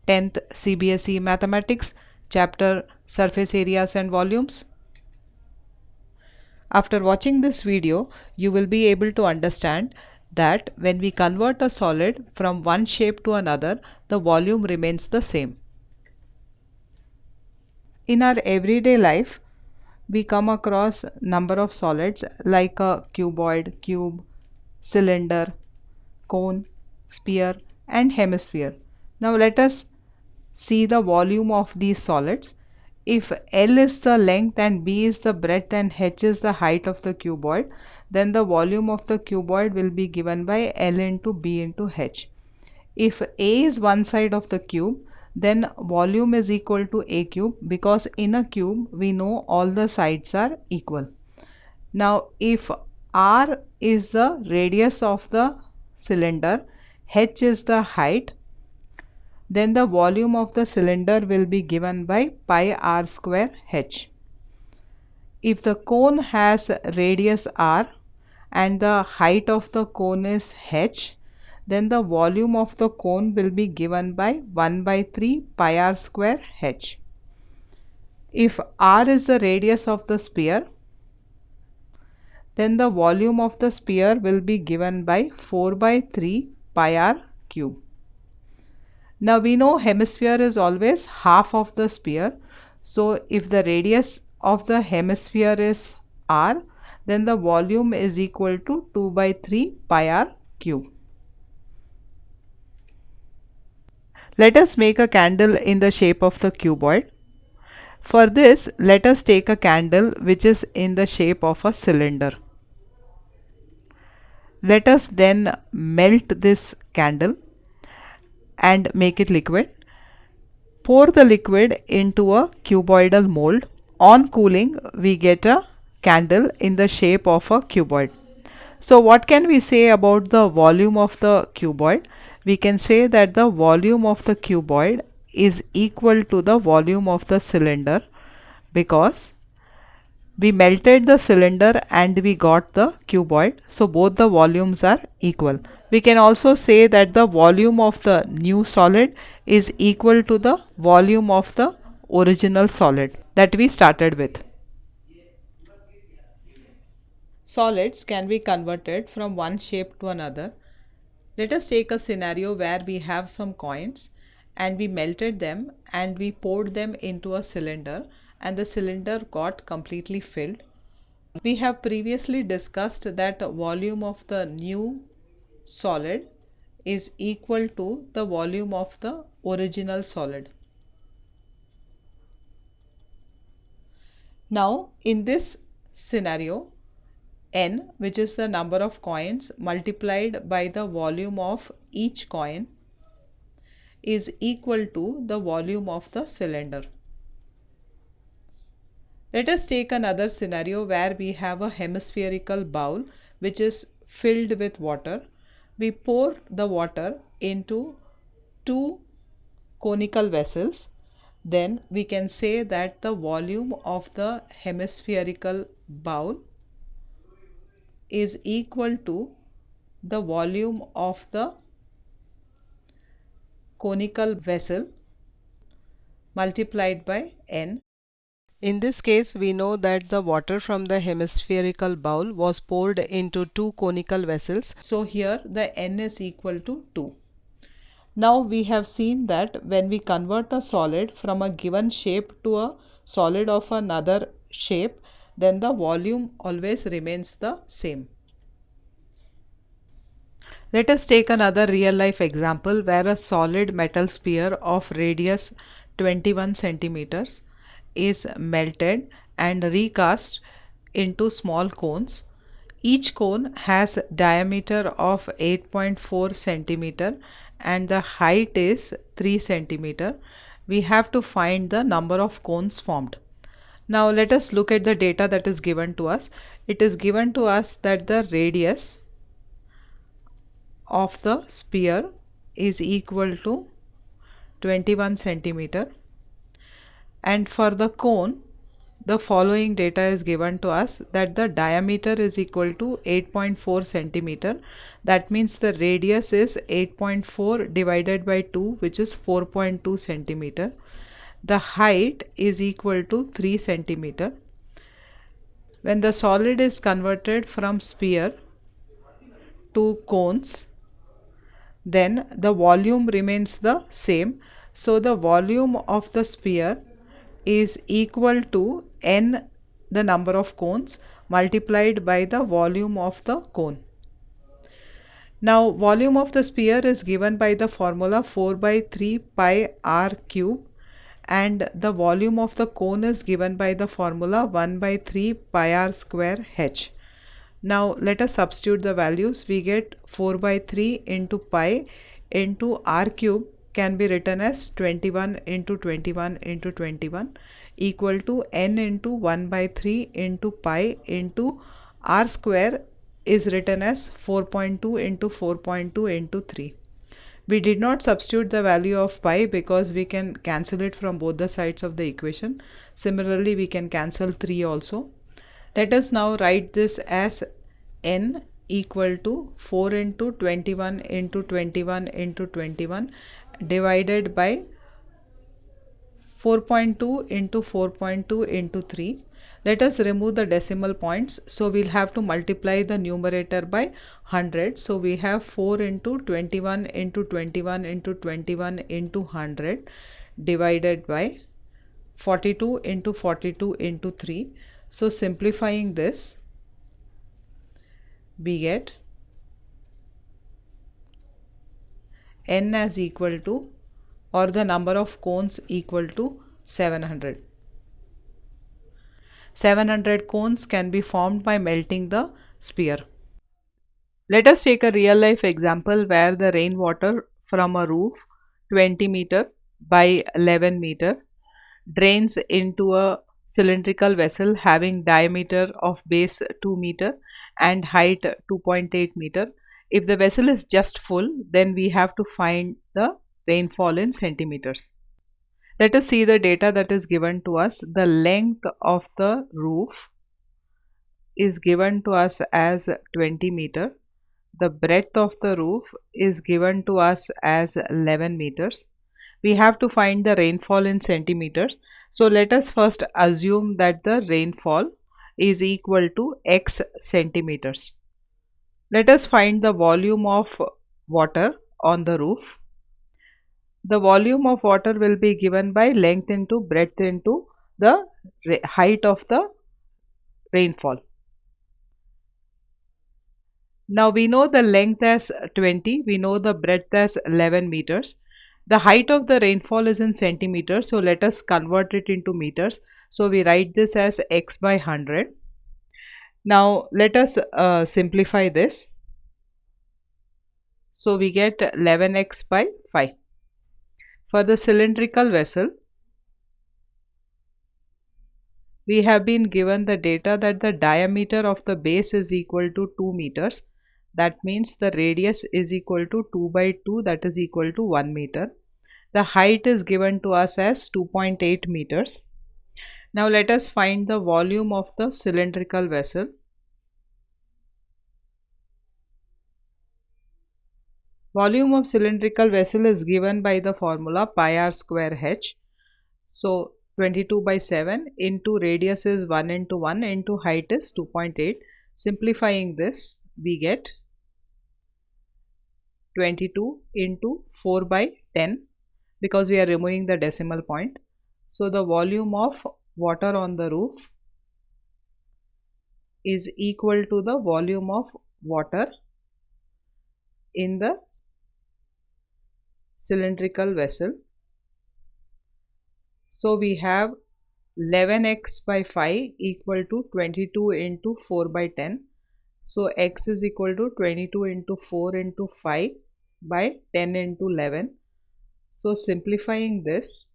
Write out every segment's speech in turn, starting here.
10th CBSE Mathematics, chapter Surface Areas and Volumes. After watching this video, you will be able to understand that when we convert a solid from one shape to another, the volume remains the same. In our everyday life, we come across number of solids like a cuboid, cube, cylinder, cone, sphere and hemisphere. Now let us see the volume of these solids. If L is the length and B is the breadth and H is the height of the cuboid, then the volume of the cuboid will be given by L into B into H. If A is one side of the cube, then volume is equal to A cube, because in a cube we know all the sides are equal. Now if R is the radius of the cylinder, H is the height, then the volume of the cylinder will be given by pi r square h. If the cone has radius r and the height of the cone is h, then the volume of the cone will be given by 1 by 3 pi r square h. If r is the radius of the sphere, then the volume of the sphere will be given by 4 by 3 pi r cube. Now we know hemisphere is always half of the sphere. So if the radius of the hemisphere is r, then the volume is equal to 2 by 3 pi r cube. Let us make a candle in the shape of the cuboid. For this, let us take a candle which is in the shape of a cylinder. Let us then melt this candle and make it liquid. Pour the liquid into a cuboidal mold. On cooling, we get a candle in the shape of a cuboid. So what can we say about the volume of the cuboid? We can say that the volume of the cuboid is equal to the volume of the cylinder, because we melted the cylinder and we got the cuboid, so both the volumes are equal. We can also say that the volume of the new solid is equal to the volume of the original solid that we started with. Solids can be converted from one shape to another. Let us take a scenario where we have some coins and we melted them and we poured them into a cylinder, and the cylinder got completely filled. We have previously discussed that volume of the new solid is equal to the volume of the original solid. Now in this scenario, n, which is the number of coins multiplied by the volume of each coin, is equal to the volume of the cylinder. Let us take another scenario where we have a hemispherical bowl which is filled with water. We pour the water into two conical vessels. Then we can say that the volume of the hemispherical bowl is equal to the volume of the conical vessel multiplied by n. In this case, we know that the water from the hemispherical bowl was poured into two conical vessels. So here the n is equal to 2. Now we have seen that when we convert a solid from a given shape to a solid of another shape, then the volume always remains the same. Let us take another real life example where a solid metal sphere of radius 21 centimeters is melted and recast into small cones. Each cone has diameter of 8.4 centimeter and the height is 3 centimeter. We have to find the number of cones formed. Now let us look at the data that is given to us. It is given to us that the radius of the sphere is equal to 21 centimeter, and for the cone the following data is given to us, that the diameter is equal to 8.4 centimeter. That means the radius is 8.4 divided by 2, which is 4.2 centimeter. The height is equal to 3 centimeter. When the solid is converted from sphere to cones, then the volume remains the same. So the volume of the sphere is equal to n, the number of cones, multiplied by the volume of the cone. Now volume of the sphere is given by the formula 4 by 3 pi r cube, and the volume of the cone is given by the formula 1 by 3 pi r square h. Now let us substitute the values. We get 4 by 3 into pi into r cube can be written as 21 into 21 into 21 equal to n into 1 by 3 into pi into r square is written as 4.2 into 4.2 into 3. We did not substitute the value of pi because we can cancel it from both the sides of the equation. Similarly, we can cancel 3 also. Let us now write this as n equal to 4 into 21 into 21 into 21 divided by 4.2 into 4.2 into 3. Let us remove the decimal points. So we'll have to multiply the numerator by 100. So we have 4 into 21 into 21 into 21 into 100 divided by 42 into 42 into 3. So simplifying this, we get n as equal to, or the number of cones equal to 700. 700 cones can be formed by melting the sphere. Let us take a real life example where the rainwater from a roof 20 meter by 11 meter drains into a cylindrical vessel having diameter of base 2 meter and height 2.8 meter. If the vessel is just full, then we have to find the rainfall in centimeters. Let us see the data that is given to us. The length of the roof is given to us as 20 meter. The breadth of the roof is given to us as 11 meters. We have to find the rainfall in centimeters. So let us first assume that the rainfall is equal to x centimeters. Let us find the volume of water on the roof. The volume of water will be given by length into breadth into the height of the rainfall. Now we know the length as 20, we know the breadth as 11 meters. The height of the rainfall is in centimeters, so let us convert it into meters. So we write this as x by 100. Now let us simplify this. So we get 11x by 5. For the cylindrical vessel, we have been given the data that the diameter of the base is equal to 2 meters. That means the radius is equal to 2 by 2, that is equal to 1 meter. The height is given to us as 2.8 meters. Now let us find the volume of the cylindrical vessel. Volume of cylindrical vessel is given by the formula pi r square h. So 22 by 7 into radius is 1 into 1 into height is 2.8. Simplifying this, we get 22 into 4 by 10 because we are removing the decimal point. So the volume of water on the roof is equal to the volume of water in the cylindrical vessel. So we have 11x by 5 equal to 22 into 4 by 10. So x is equal to 22 into 4 into 5 by 10 into 11. So simplifying this,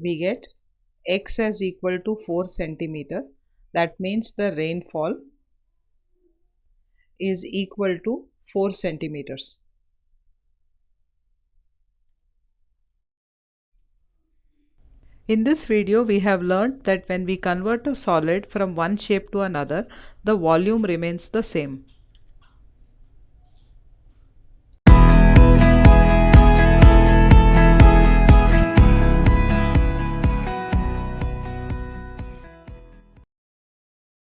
we get x as equal to 4 centimeter. That means the rainfall is equal to 4 centimeters. In this video, we have learned that when we convert a solid from one shape to another, the volume remains the same.